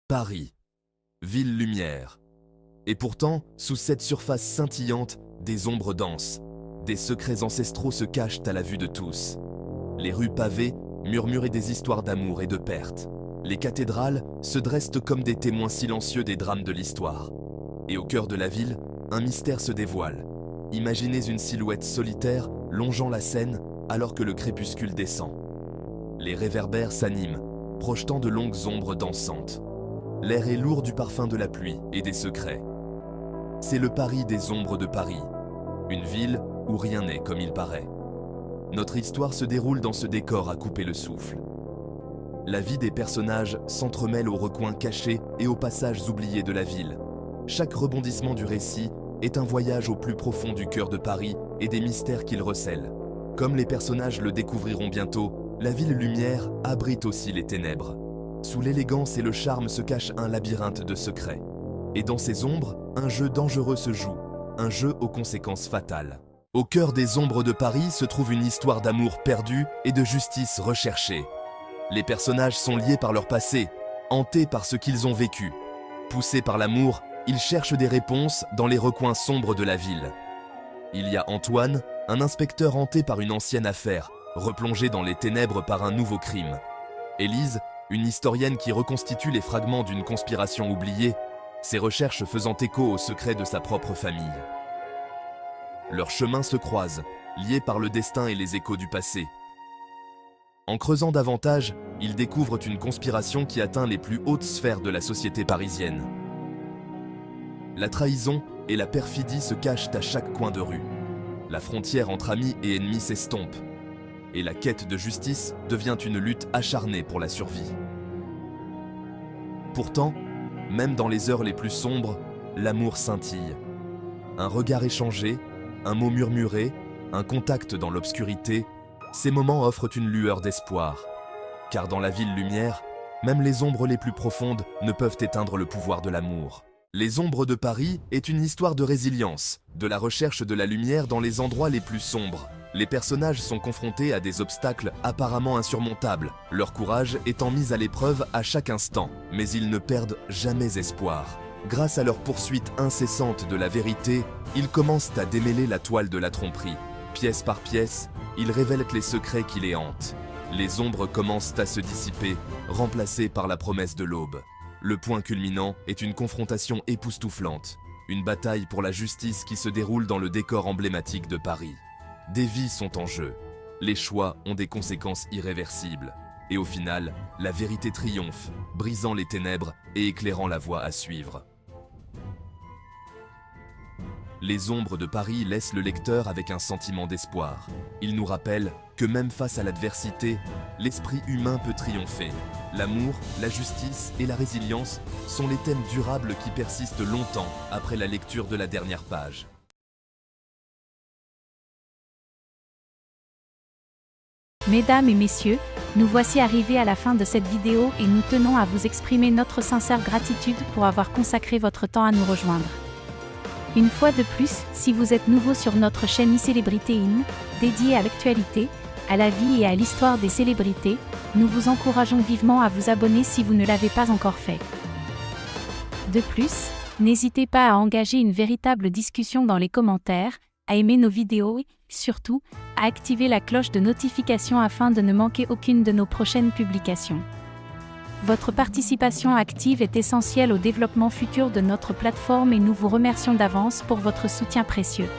Paris, ville lumière. Et pourtant, sous cette surface scintillante, des ombres dansent. Des secrets ancestraux se cachent à la vue de tous. Les rues pavées murmurent des histoires d'amour et de perte. Les cathédrales se dressent comme des témoins silencieux des drames de l'histoire. Et au cœur de la ville, un mystère se dévoile. Imaginez une silhouette solitaire longeant la Seine alors que le crépuscule descend. Les réverbères s'animent, projetant de longues ombres dansantes. L'air est lourd du parfum de la pluie et des secrets. C'est le Paris des ombres de Paris, une ville où rien n'est comme il paraît. Notre histoire se déroule dans ce décor à couper le souffle. La vie des personnages s'entremêle aux recoins cachés et aux passages oubliés de la ville. Chaque rebondissement du récit est un voyage au plus profond du cœur de Paris et des mystères qu'il recèle. Comme les personnages le découvriront bientôt, la ville lumière abrite aussi les ténèbres. Sous l'élégance et le charme se cache un labyrinthe de secrets. Et dans ces ombres, un jeu dangereux se joue, un jeu aux conséquences fatales. Au cœur des ombres de Paris se trouve une histoire d'amour perdu et de justice recherchée. Les personnages sont liés par leur passé, hantés par ce qu'ils ont vécu. Poussés par l'amour, ils cherchent des réponses dans les recoins sombres de la ville. Il y a Antoine, un inspecteur hanté par une ancienne affaire, replongé dans les ténèbres par un nouveau crime. Élise, une historienne qui reconstitue les fragments d'une conspiration oubliée, ses recherches faisant écho aux secrets de sa propre famille. Leurs chemins se croisent, liés par le destin et les échos du passé. En creusant davantage, ils découvrent une conspiration qui atteint les plus hautes sphères de la société parisienne. La trahison et la perfidie se cachent à chaque coin de rue. La frontière entre amis et ennemis s'estompe. Et la quête de justice devient une lutte acharnée pour la survie. Pourtant, même dans les heures les plus sombres, l'amour scintille. Un regard échangé, un mot murmuré, un contact dans l'obscurité, ces moments offrent une lueur d'espoir. Car dans la ville lumière, même les ombres les plus profondes ne peuvent éteindre le pouvoir de l'amour. Les ombres de Paris est une histoire de résilience, de la recherche de la lumière dans les endroits les plus sombres. Les personnages sont confrontés à des obstacles apparemment insurmontables, leur courage étant mis à l'épreuve à chaque instant, mais ils ne perdent jamais espoir. Grâce à leur poursuite incessante de la vérité, ils commencent à démêler la toile de la tromperie. Pièce par pièce, ils révèlent les secrets qui les hantent. Les ombres commencent à se dissiper, remplacées par la promesse de l'aube. Le point culminant est une confrontation époustouflante, une bataille pour la justice qui se déroule dans le décor emblématique de Paris. Des vies sont en jeu, les choix ont des conséquences irréversibles, et au final, la vérité triomphe, brisant les ténèbres et éclairant la voie à suivre. Les ombres de Paris laissent le lecteur avec un sentiment d'espoir. Ils nous rappellent que même face à l'adversité, l'esprit humain peut triompher. L'amour, la justice et la résilience sont les thèmes durables qui persistent longtemps après la lecture de la dernière page. Mesdames et messieurs, nous voici arrivés à la fin de cette vidéo et nous tenons à vous exprimer notre sincère gratitude pour avoir consacré votre temps à nous rejoindre. Une fois de plus, si vous êtes nouveau sur notre chaîne iCélébrité In, dédiée à l'actualité, à la vie et à l'histoire des célébrités, nous vous encourageons vivement à vous abonner si vous ne l'avez pas encore fait. De plus, n'hésitez pas à engager une véritable discussion dans les commentaires, à aimer nos vidéos et, surtout, à activer la cloche de notification afin de ne manquer aucune de nos prochaines publications. Votre participation active est essentielle au développement futur de notre plateforme et nous vous remercions d'avance pour votre soutien précieux.